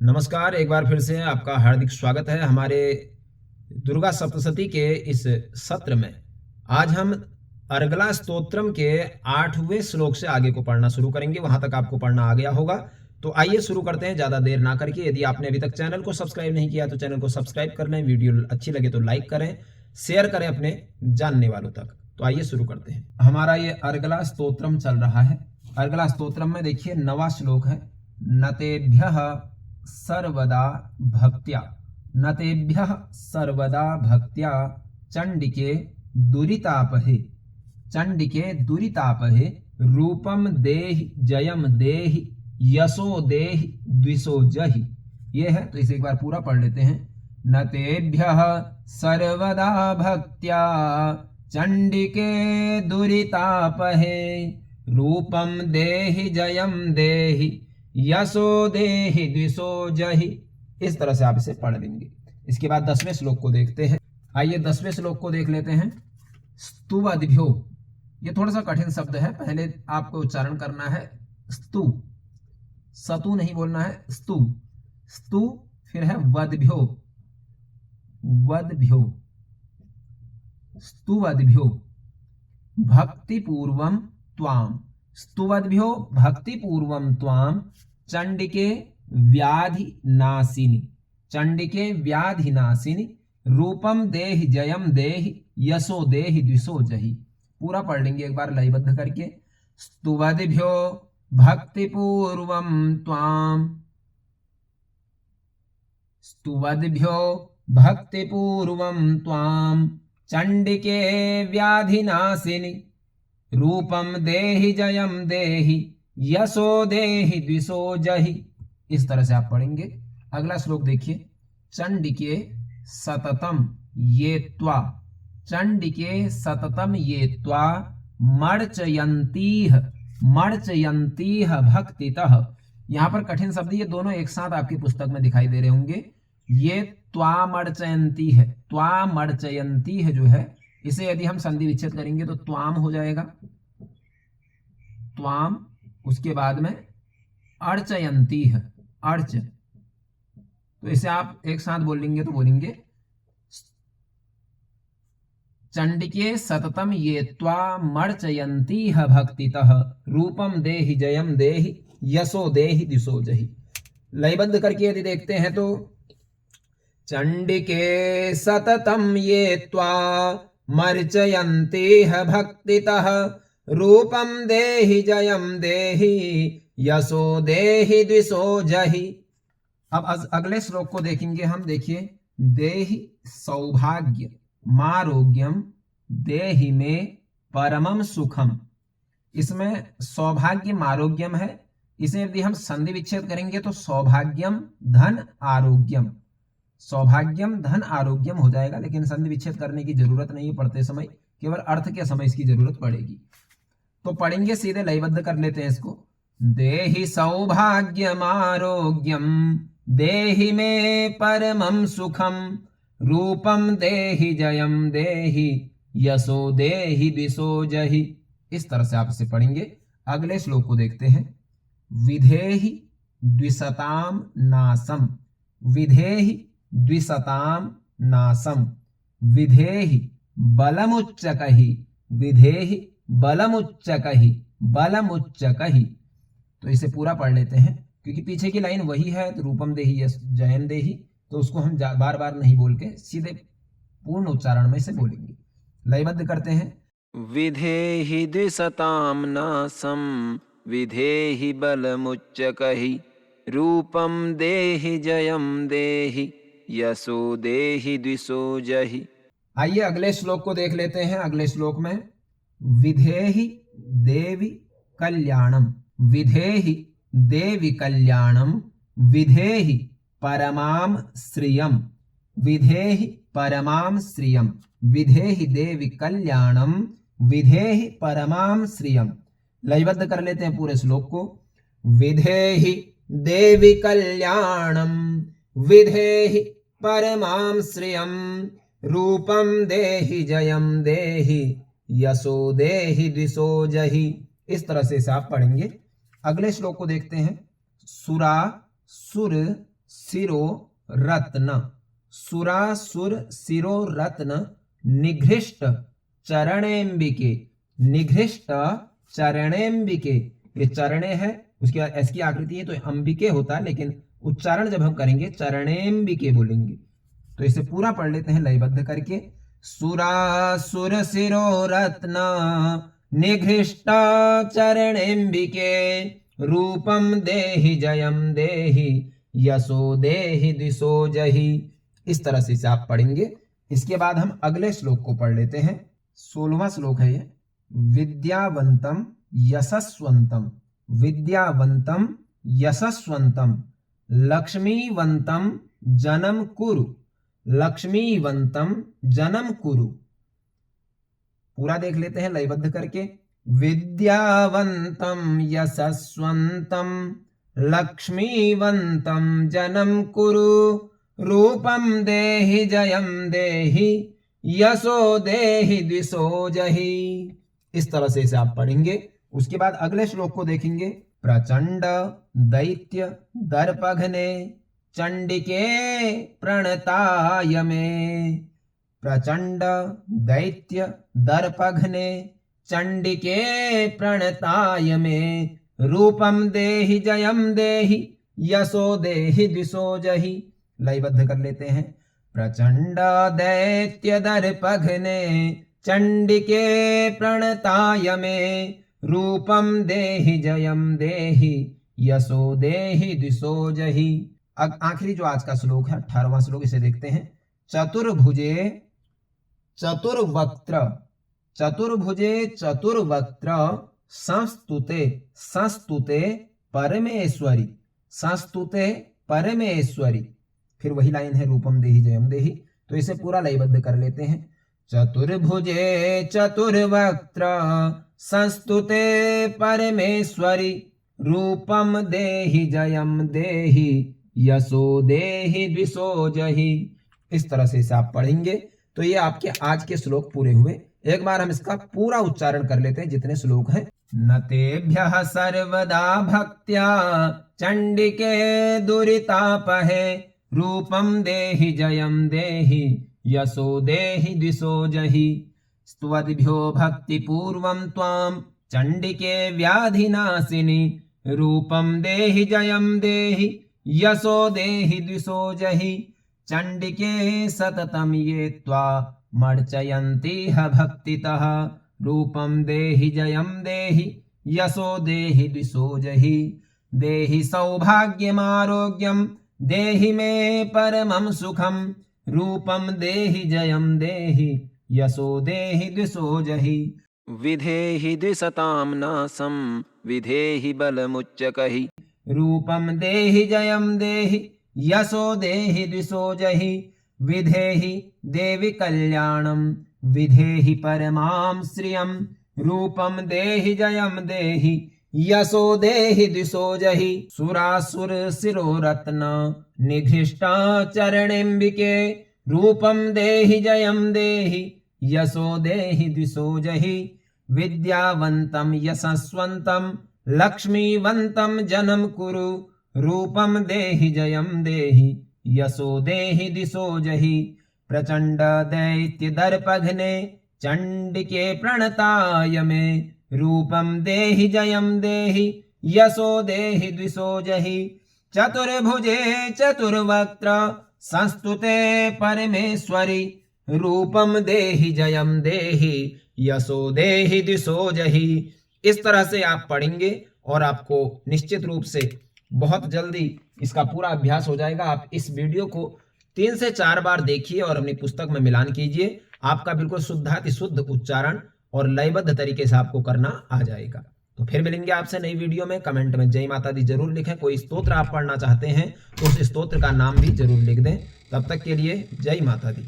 नमस्कार, एक बार फिर से आपका हार्दिक स्वागत है हमारे दुर्गा सप्तशती के इस सत्र में। आज हम अर्गला स्तोत्रम के 8वें श्लोक से आगे को पढ़ना शुरू करेंगे। वहां तक आपको पढ़ना आ गया होगा, तो आइए शुरू करते हैं ज़्यादा देर ना करके। यदि आपने अभी तक चैनल को सब्सक्राइब नहीं किया तो चैनल को सब्सक्राइब कर लें, वीडियो अच्छी लगे तो लाइक करें, शेयर करें अपने जानने वालों तक। तो आइए शुरू करते हैं। हमारा ये अर्गला स्तोत्रम चल रहा है। अर्गला स्तोत्रम में देखिए 9वां श्लोक है। नतेभ्यः सर्वदा भक्त्या, नतेभ्यः सर्वदा भक्त्या चंडिके दुरितापहे, चंडिके दुरितापहे रूपम देहि जयम देहि यशो देहि द्विषो जहि। ये है, तो इसे एक बार पूरा पढ़ लेते हैं। नतेभ्यः सर्वदा भक्त्या चंडिके दुरितापहे रूपम देहि जयम देहि यशो देहि द्विषो जहि। इस तरह से आप इसे पढ़ लेंगे। इसके बाद 10वें श्लोक को देखते हैं। आइए 10वें श्लोक को देख लेते हैं। स्तुवद्भ्यो, ये थोड़ा सा कठिन शब्द है, पहले आपको उच्चारण करना है स्तु, सतु नहीं बोलना है, स्तु, स्तु, फिर है वद्भ्यो, वद्भ्यो, स्तुवद्भ्यो भक्तिपूर्वम त्वाम, स्तुवद्भ्यो भक्तिपूर्वम त्वाम चंडिके व्याधि नाशिनी, चंडिके व्याधि नाशिनी रूपम देहि जयम देहि यशो देहि द्विषो जहि। पूरा पढ़ लेंगे एक बार लयबद्ध करके। स्तुवद्भ्यो भक्तिपूर्वम त्वाम, स्तुवद्भ्यो भक्तिपूर्वम त्वाम चंडिके व्याधि नाशिनी रूपम देहि जयम देहि यशो देहि द्विषो जहि। इस तरह से आप पढ़ेंगे। अगला श्लोक देखिए। चंडिके सततम ये त्वा, चंडिके सततम ये त्वा मर्चयन्तीह, मर्चयन्तीह भक्तितः। यहां पर कठिन शब्द ये दोनों एक साथ आपकी पुस्तक में दिखाई दे रहे होंगे। ये त्वा मर्चयन्ती है, त्वा मर्चयन्ती है जो है, इसे यदि हम संधि विच्छेद करेंगे तो त्वाम हो जाएगा, त्वाम। उसके बाद में अर्चयंती है, अर्च, तो इसे आप एक साथ बोलेंगे तो बोलेंगे चंडिके सततम ये त्वा मर्चयंती है भक्तितः रूपम देहि जयम देहि यशो देहि द्विषो जहि। लयबद्ध करके यदि देखते हैं तो चंडिके सततम ये त्वा मर्चयन्ती है भक्तितः रूपम देहि जयम देहि यशो देहि द्विषो जहि। अब अगले श्लोक को देखेंगे हम। देखिए, देहि सौभाग्य मारोग्यम देहि में परमम सुखम। इसमें सौभाग्य मारोग्यम है, इसे यदि हम संधि विच्छेद करेंगे तो सौभाग्यम धन आरोग्यम, सौभाग्यम धन आरोग्यम हो जाएगा। लेकिन संधि विच्छेद करने की जरूरत नहीं है पढ़ते समय, केवल अर्थ के समय इसकी जरूरत पड़ेगी। तो पढ़ेंगे सीधे, लयबद्ध कर लेते हैं इसको। देहि सौभाग्यम आरोग्यम देहि में परमम सुखम रूपम देहि जयम देहि यशो देहि द्विषो जहि। इस तरह से आप इसे पढ़ेंगे। अगले श्लोक को देखते हैं। विधेहि द्विषताम नासम, विधेहि द्विषताम नासम विधेहि बलमुच्चकहि, विधेहि बलमुच्चकहि, बलमुच्चकहि। तो इसे पूरा पढ़ लेते हैं, क्योंकि पीछे की लाइन वही है, तो रूपम देहि जयम देहि, तो उसको हम बार बार नहीं बोल के सीधे पूर्ण उच्चारण में इसे बोलेंगे। लयबद्ध करते हैं। विधेहि द्विषताम नासम विधेहि बलमुच्चकहि रूपम देहि जयम देहि यशो देहि द्विषो जहि। आइए अगले श्लोक को देख लेते हैं। अगले श्लोक में विधेहि देवी कल्याणम, विधेहि देवी कल्याणम विधेहि परमाम श्रियम, विधेहि परमाम श्रियम, विधेहि देवी कल्याणम विधेहि परमाम श्रियम। लयबद्ध कर लेते हैं पूरे श्लोक को। विधेहि देवी कल्याणम विधेहि परमाम श्रियम रूपम देहि जयम देहि यशो देहि द्विषो जहि। इस तरह से इसे आप पढ़ेंगे। अगले श्लोक को देखते हैं। सुरा सुर शिरो रत्न, सुरासुर शिरो रत्न निघृष्ट चरणेम्बिके, निघृष्ट चरणेम्बिके, ये चरणे है, उसके बाद ऐसी आकृति है तो अंबिके होता है, लेकिन उच्चारण जब हम करेंगे चरणेम्बिके बोलेंगे। तो इसे पूरा पढ़ लेते हैं लयबद्ध करके। सुरासुर शिरो रत्न निघृष्ट चरणेम्बिके, रूपम देहि जयम देहि यशो देहि दिशो जहि। इस तरह से इसे आप पढ़ेंगे। इसके बाद हम अगले श्लोक को पढ़ लेते हैं। 16वां श्लोक है ये। विद्यावंतम यशस्वंतम, विद्यावंतम यशस्वंतम लक्ष्मीवंतम जनम कुरु, लक्ष्मीवंतम जनम कुरु। पूरा देख लेते हैं लयबद्ध करके। विद्यावंतम यशस्वंतम लक्ष्मीवंतम जनम कुरु, रूपम देहि जयम देहि यशो देहि द्विषो जहि। इस तरह से इसे आप पढ़ेंगे। उसके बाद अगले श्लोक को देखेंगे। प्रचंड दैत्य दर्पघ्ने चंडिके प्रणताय मे, प्रचंड दैत्य दर्पघ्ने चंडिके प्रणताय मे, रूपम देहि जयम देहि यशो देहि द्विषो जहि। लयबद्ध कर लेते हैं। प्रचंड दैत्य दर्पघ्ने चंडिके प्रणताय मे, रूपम देहि जयम देहि यशो देहि दिशो जहि। अब आखिरी जो आज का श्लोक है 18वां श्लोक, इसे देखते हैं। चतुर्भुजे चतुर्वक्त्र, चतुर्भुजे चतुर्वक्त्र संस्तुते, संस्तुते परमेश्वरी, संस्तुते परमेश्वरी। फिर वही लाइन है रूपम देहि जयम देहि। तो इसे पूरा लयबद्ध कर लेते हैं। चतुर्भुजे चतुर्वक्त्र संस्तुते परमेश्वरी, रूपम देहि जयम देहि यशो देहि द्विषो जहि। इस तरह से इसे आप पढ़ेंगे। तो ये आपके आज के श्लोक पूरे हुए। एक बार हम इसका पूरा उच्चारण कर लेते हैं जितने श्लोक हैं। न तेभ्यः सर्वदा भक्त्या चंडिके दुरितापहे, रूपम देहि जयम देहि यशो देहि द्विषो जहि। स्तुवद्भ्यो भक्ति पूर्वम त्वाम चंडिके व्याधिनाशिनी, रूपम देहि जयम देहि यशो देहि द्विषो जहि। चंडिके सततम ये त्वा मर्चयन्ति ह भक्तितः, रूपम देहि जयम देहि यशो देहि द्विषो जहि। देहि सौभाग्यमारोग्यम देहि मे परमं सुखम, रूपम देहि जयम देहि यशो देहि द्विषो जहि। विधेहि द्विषतां नाशं विधेहि बलमुच्चकहि, रूपम देहि जयम देहि यशो देहि द्विषो जहि। विधेहि देवि कल्याणम विधेहि परमां श्रियं, रूपम देहि जयम देहि यशो देहि द्विषो जहि। सुरासुर शिरो रत्न निघृष्टा चरणेम्बिके, रूपम देहि जयम देहि यशो देहि द्विषो जहि। विद्यावंतम यशस्वंतम लक्ष्मीवंतम जनम कुरु, रूपम देहि जयम देहि यशो देहि दिशो जहि। प्रचंड दैत्य दर्पघ्ने चंडिके प्रणताय मे, रूपम देहि जयम देहि यशो देहि द्विषो जहि। चतुर्भुजे चतुर्वक्त्र संस्तुते परमेश्वरी, रूपम देहि जयम देहि यशो देहि द्विषो जहि। इस तरह से आप पढ़ेंगे और आपको निश्चित रूप से बहुत जल्दी इसका पूरा अभ्यास हो जाएगा। आप इस वीडियो को 3 से 4 बार देखिए और अपनी पुस्तक में मिलान कीजिए। आपका बिल्कुल शुद्धाति शुद्ध उच्चारण और लयबद्ध तरीके से आपको करना आ जाएगा। तो फिर मिलेंगे आपसे नई वीडियो में। कमेंट में जय माता दी जरूर लिखें। कोई स्तोत्र आप पढ़ना चाहते हैं तो उस स्तोत्र का नाम भी जरूर लिख दें। तब तक के लिए जय माता दी।